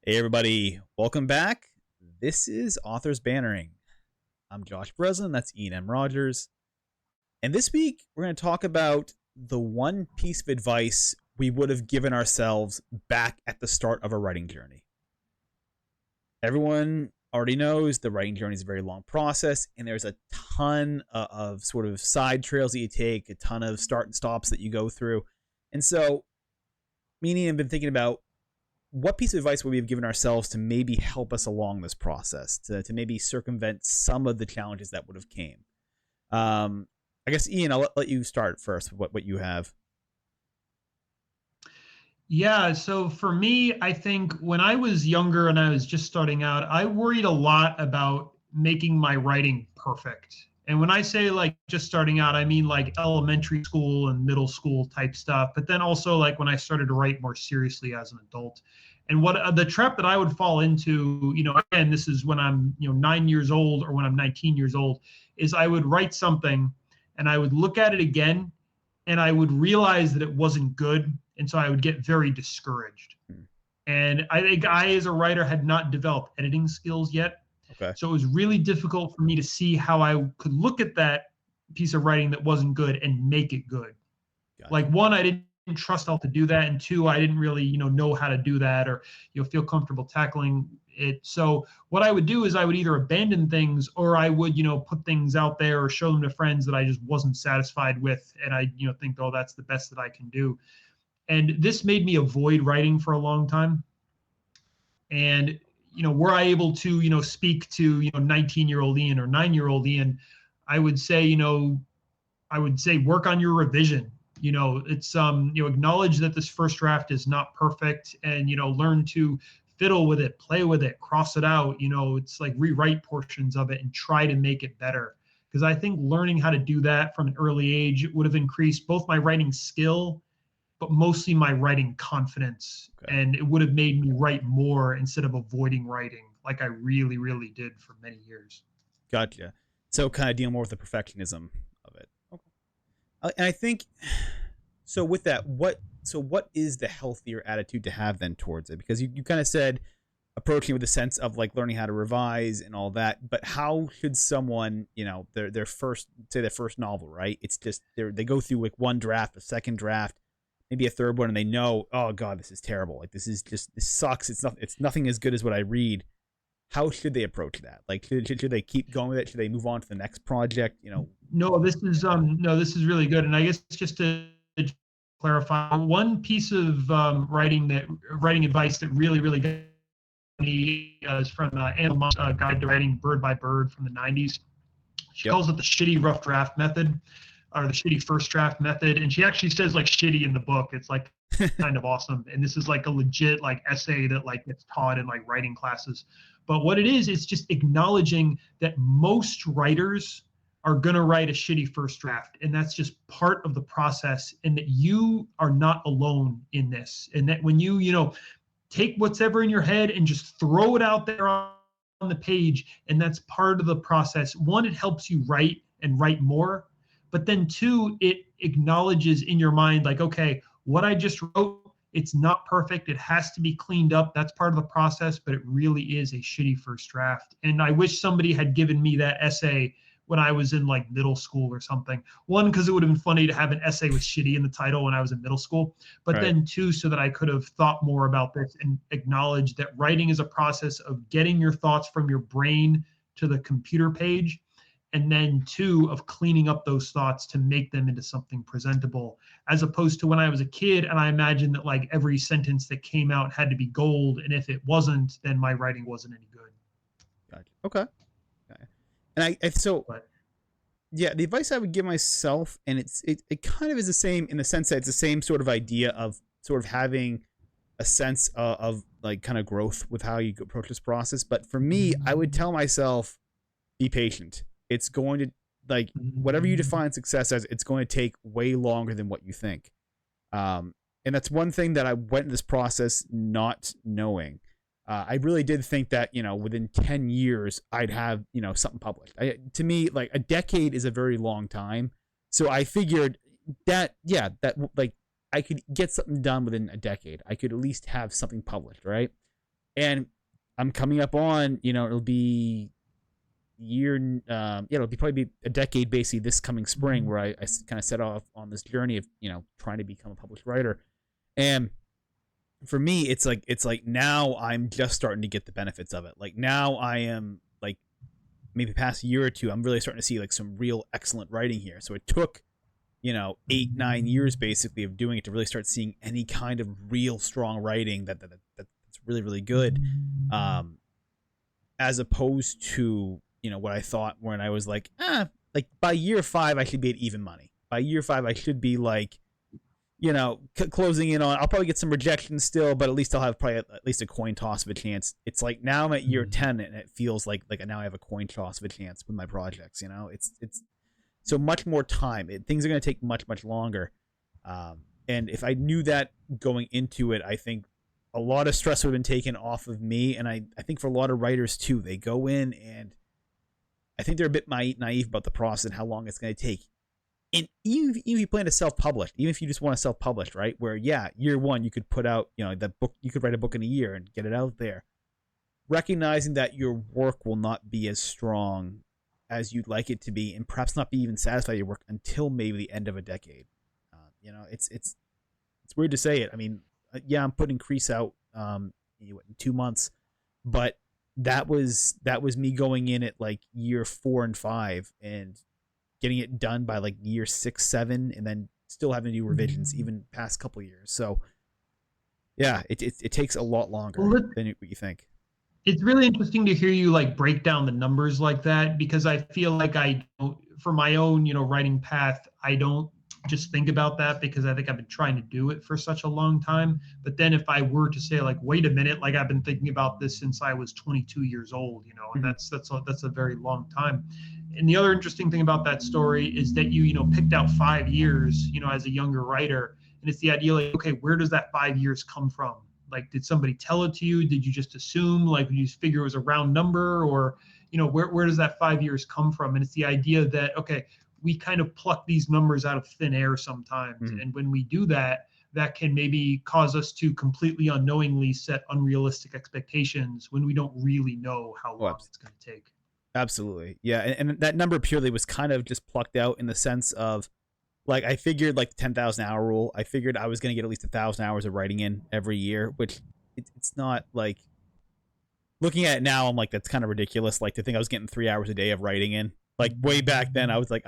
Hey everybody, welcome back. This is Authors Bantering. I'm Josh Bresslin, that's Ian M. Rogers. And this week we're going to talk about the one piece of advice we would have given ourselves back at the start of a writing journey. Everyone already knows the writing journey is a very long process, and there's a ton of sort of side trails that you take, a ton of start and stops that you go through. And so, me and Ian have been thinking about what piece of advice would we have given ourselves to maybe help us along this process, to maybe circumvent some of the challenges that would have came. I guess, Ian, I'll let you start first with what you have. Yeah, so for me, I think when I was younger and I was just starting out, I worried a lot about making my writing perfect. And when I say like just starting out, I mean like elementary school and middle school type stuff, but then also like when I started to write more seriously as an adult. And what the trap that I would fall into, again, this is when I'm, 9 years old or when I'm 19 years old, is I would write something and I would look at it again and I would realize that it wasn't good. And so I would get very discouraged. And I think I, as a writer, had not developed editing skills yet. Okay. So it was really difficult for me to see how I could look at that piece of writing that wasn't good and make it good. Gotcha. Like, one, I didn't trust myself to do that, and two, I didn't really, know how to do that or, feel comfortable tackling it. So what I would do is I would either abandon things or I would, put things out there or show them to friends that I just wasn't satisfied with, and I, think, oh, that's the best that I can do. And this made me avoid writing for a long time. And, were I able to, speak to, 19-year-old Ian or 9-year-old Ian, I would say, work on your revision. It's, acknowledge that this first draft is not perfect and, learn to fiddle with it, play with it, cross it out. It's like rewrite portions of it and try to make it better. Because I think learning how to do that from an early age would have increased both my writing skill, but mostly my writing confidence. Okay. And it would have made me write more instead of avoiding writing like I really, really did for many years. Gotcha. So kind of deal more with the perfectionism of it. Okay. And I think, so with that, what is the healthier attitude to have then towards it? Because you kind of said approaching with a sense of like learning how to revise and all that, but how should someone, their first novel, right? It's just they go through like one draft, a second draft, maybe a third one, and they know, oh God, this is terrible. Like this sucks. It's nothing as good as what I read. How should they approach that? Like should they keep going with it? Should they move on to the next project? No, this is really good. And I guess just to clarify, one piece of writing advice that really, really got me is from Anna Monk's Guide to Writing Bird by Bird from the 90s. She calls it the shitty rough draft method, or the shitty first draft method. And she actually says like shitty in the book. It's like kind of awesome. And this is like a legit like essay that like gets taught in like writing classes. But what it is, it's just acknowledging that most writers are going to write a shitty first draft. And that's just part of the process, and that you are not alone in this. And that when you, take what's ever in your head and just throw it out there on the page, and that's part of the process. One, it helps you write and write more. But then two, it acknowledges in your mind, like, okay, what I just wrote, it's not perfect. It has to be cleaned up. That's part of the process, but it really is a shitty first draft. And I wish somebody had given me that essay when I was in like middle school or something. One, because it would have been funny to have an essay with shitty in the title when I was in middle school. But right. Then two, so that I could have thought more about this and acknowledged that writing is a process of getting your thoughts from your brain to the computer page. And then two, of cleaning up those thoughts to make them into something presentable, as opposed to when I was a kid and I imagined that like every sentence that came out had to be gold, and if it wasn't, then my writing wasn't any good. Gotcha. Okay. And yeah, the advice I would give myself, and it kind of is the same in the sense that it's the same sort of idea of sort of having a sense of like kind of growth with how you approach this process. But for me, I would tell myself, be patient. It's going to, like, whatever you define success as, it's going to take way longer than what you think. And that's one thing that I went in this process not knowing. I really did think that, within 10 years, I'd have, something published. To me, like, a decade is a very long time. So I figured that like, I could get something done within a decade. I could at least have something published, right? And I'm coming up on, it'll be it'll be probably be a decade basically this coming spring where I kind of set off on this journey of, trying to become a published writer. And for me, it's like now I'm just starting to get the benefits of it. Like now I am like maybe past year or two, I'm really starting to see like some real excellent writing here. So it took, 8-9 years basically of doing it to really start seeing any kind of real strong writing that's really, really good. As opposed to, what I thought when I was like by year 5, I should be at even money. By year 5, I should be like, closing in on, I'll probably get some rejections still, but at least I'll have probably at least a coin toss of a chance. It's like now I'm at year 10 and it feels like now I have a coin toss of a chance with my projects, it's so much more time. Things are going to take much, much longer. And if I knew that going into it, I think a lot of stress would have been taken off of me. And I think for a lot of writers too, they go in and I think they're a bit naive about the process and how long it's going to take. And even if you plan to self-publish, even if you just want to self-publish, right? Where, year 1, you could put out, that book, you could write a book in a year and get it out there. Recognizing that your work will not be as strong as you'd like it to be, and perhaps not be even satisfied with your work until maybe the end of a decade. It's weird to say it. I mean, I'm putting Crease out in 2 months, but that was me going in at like year 4 and 5 and getting it done by like year 6, 7, and then still having to do revisions even past couple years. So yeah, it takes a lot longer than what you think. It's really interesting to hear you like break down the numbers like that, because I feel like for my own, writing path, I don't just think about that because I think I've been trying to do it for such a long time. But then if I were to say like, wait a minute, like I've been thinking about this since I was 22 years old, and that's a very long time. And the other interesting thing about that story is that you picked out 5 years, as a younger writer, and it's the idea like, okay, where does that 5 years come from? Like, did somebody tell it to you? Did you just assume, like, you figure it was a round number, or, where does that 5 years come from? And it's the idea that, okay, we kind of pluck these numbers out of thin air sometimes. And when we do that, that can maybe cause us to completely unknowingly set unrealistic expectations when we don't really know how long it's going to take. Absolutely. Yeah. And that number purely was kind of just plucked out in the sense of, like, I figured like the 10,000 hour rule. I figured I was going to get at least 1,000 hours of writing in every year, which it's not like, looking at it now, I'm like, that's kind of ridiculous. Like to think I was getting 3 hours a day of writing in. Like way back then, I was like,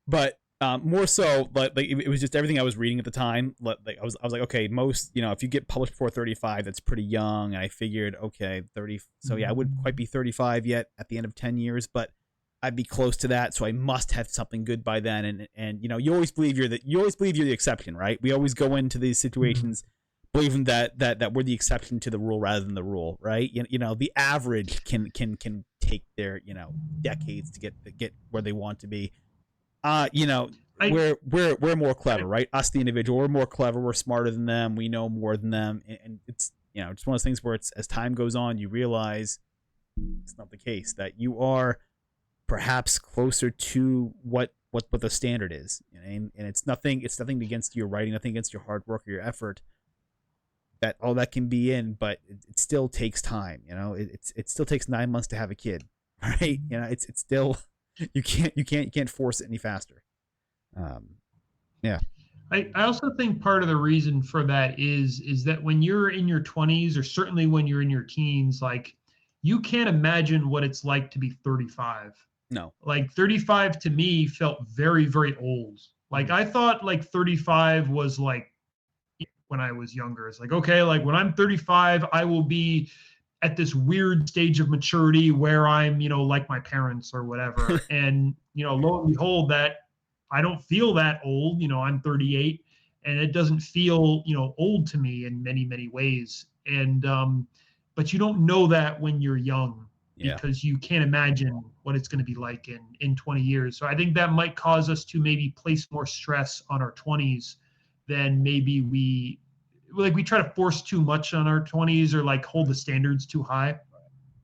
but more so, like it was just everything I was reading at the time. Like I was like, okay, most, if you get published before 35, that's pretty young. And I figured, okay, 30. So yeah, I wouldn't quite be 35 yet at the end of 10 years, but I'd be close to that. So I must have something good by then. And you always believe you're the exception, right? We always go into these situations believing that we're the exception to the rule rather than the rule, right? The average can take their decades to get where they want to be. We're more clever, right? Us, the individual, we're more clever. We're smarter than them. We know more than them, and it's just one of those things where it's, as time goes on, you realize it's not the case, that you are perhaps closer to what the standard is, and it's nothing against your writing, nothing against your hard work or your effort. That all that can be in, but it still takes time. It still takes 9 months to have a kid, right? It's still, you can't force it any faster. Yeah. I also think part of the reason for that is that when you're in your 20s, or certainly when you're in your teens, like, you can't imagine what it's like to be 35. No. Like 35 to me felt very, very old. Like I thought like 35 was like, when I was younger, it's like, okay, like when I'm 35, I will be at this weird stage of maturity where I'm, like my parents or whatever. And, lo and behold, that I don't feel that old. I'm 38, and it doesn't feel, old to me in many, many ways. And, but you don't know that when you're young, because you can't imagine what it's going to be like in 20 years. So I think that might cause us to maybe place more stress on our 20s than maybe we try to force too much on our 20s, or like hold the standards too high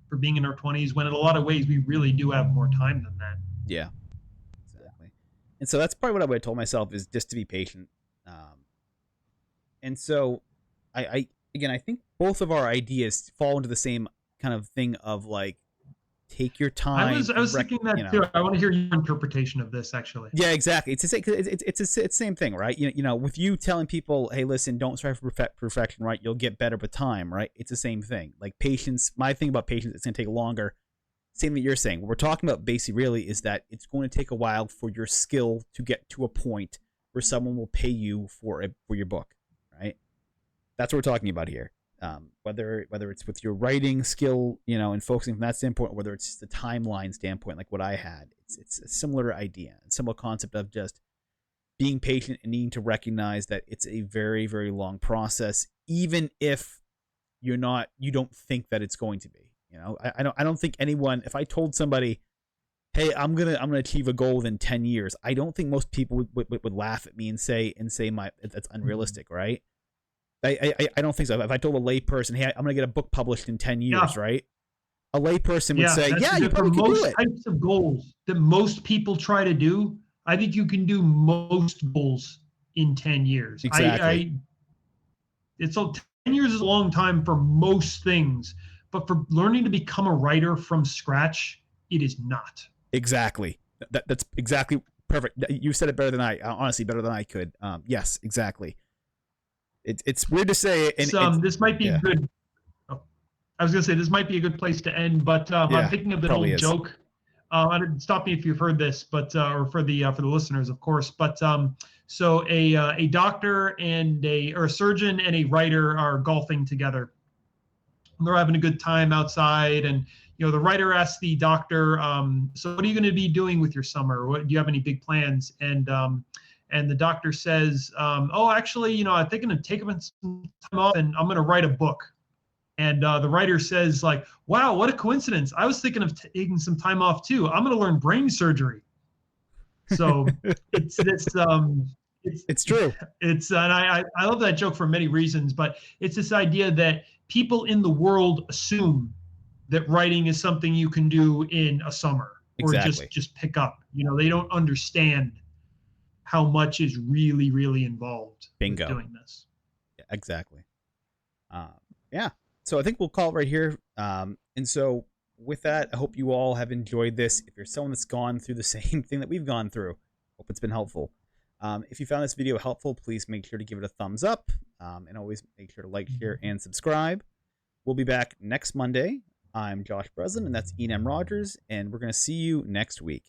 for being in our 20s, when in a lot of ways we really do have more time than that. Yeah, exactly. And so that's probably what I would have told myself, is just to be patient. And so I again, I think both of our ideas fall into the same kind of thing of like, take your time. I was thinking that too. I want to hear your interpretation of this, actually. Yeah, exactly. It's the same thing, right? With you telling people, hey, listen, don't strive for perfection, right? You'll get better with time, right? It's the same thing. Like patience. My thing about patience, it's gonna take longer. Same that you're saying. What we're talking about, basically, really, is that it's going to take a while for your skill to get to a point where someone will pay you for your book, right? That's what we're talking about here. Whether it's with your writing skill, and focusing from that standpoint, or whether it's the timeline standpoint, like what I had, it's a similar idea, a similar concept of just being patient and needing to recognize that it's a very, very long process, even if you don't think that it's going to be. I don't think anyone. If I told somebody, hey, I'm gonna achieve a goal within 10 years, I don't think most people would laugh at me and say that's unrealistic, right? I don't think so. If I told a layperson, hey, I'm gonna get a book published in 10 years, right? A layperson would say, yeah, you probably could do it. Most types of goals that most people try to do, I think you can do most goals in 10 years. Exactly. 10 years is a long time for most things, but for learning to become a writer from scratch, it is not. Exactly. That's exactly perfect. You said it better than honestly, better than I could. Yes, exactly. It's weird to say. This might be good. Oh, I was going to say this might be a good place to end, but I'm thinking of an old joke. Stop me if you've heard this, but or for the listeners, of course. But so a doctor and a surgeon and a writer are golfing together. They're having a good time outside, and the writer asks the doctor, so what are you going to be doing with your summer? Do you have any big plans? And the doctor says, oh, actually, I'm thinking of taking some time off, and I'm going to write a book. And the writer says, like, wow, what a coincidence. I was thinking of taking some time off too. I'm going to learn brain surgery. So it's this. It's true. And I love that joke for many reasons, but it's this idea that people in the world assume that writing is something you can do in a summer or just pick up. They don't understand how much is really, really involved with doing this. Yeah, exactly. Yeah. So I think we'll call it right here. And so with that, I hope you all have enjoyed this. If you're someone that's gone through the same thing that we've gone through, hope it's been helpful. If you found this video helpful, please make sure to give it a thumbs up, and always make sure to like, share, and subscribe. We'll be back next Monday. I'm Josh Bresslin, and that's Ian M. Rogers, and we're going to see you next week.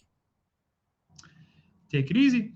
Take it easy.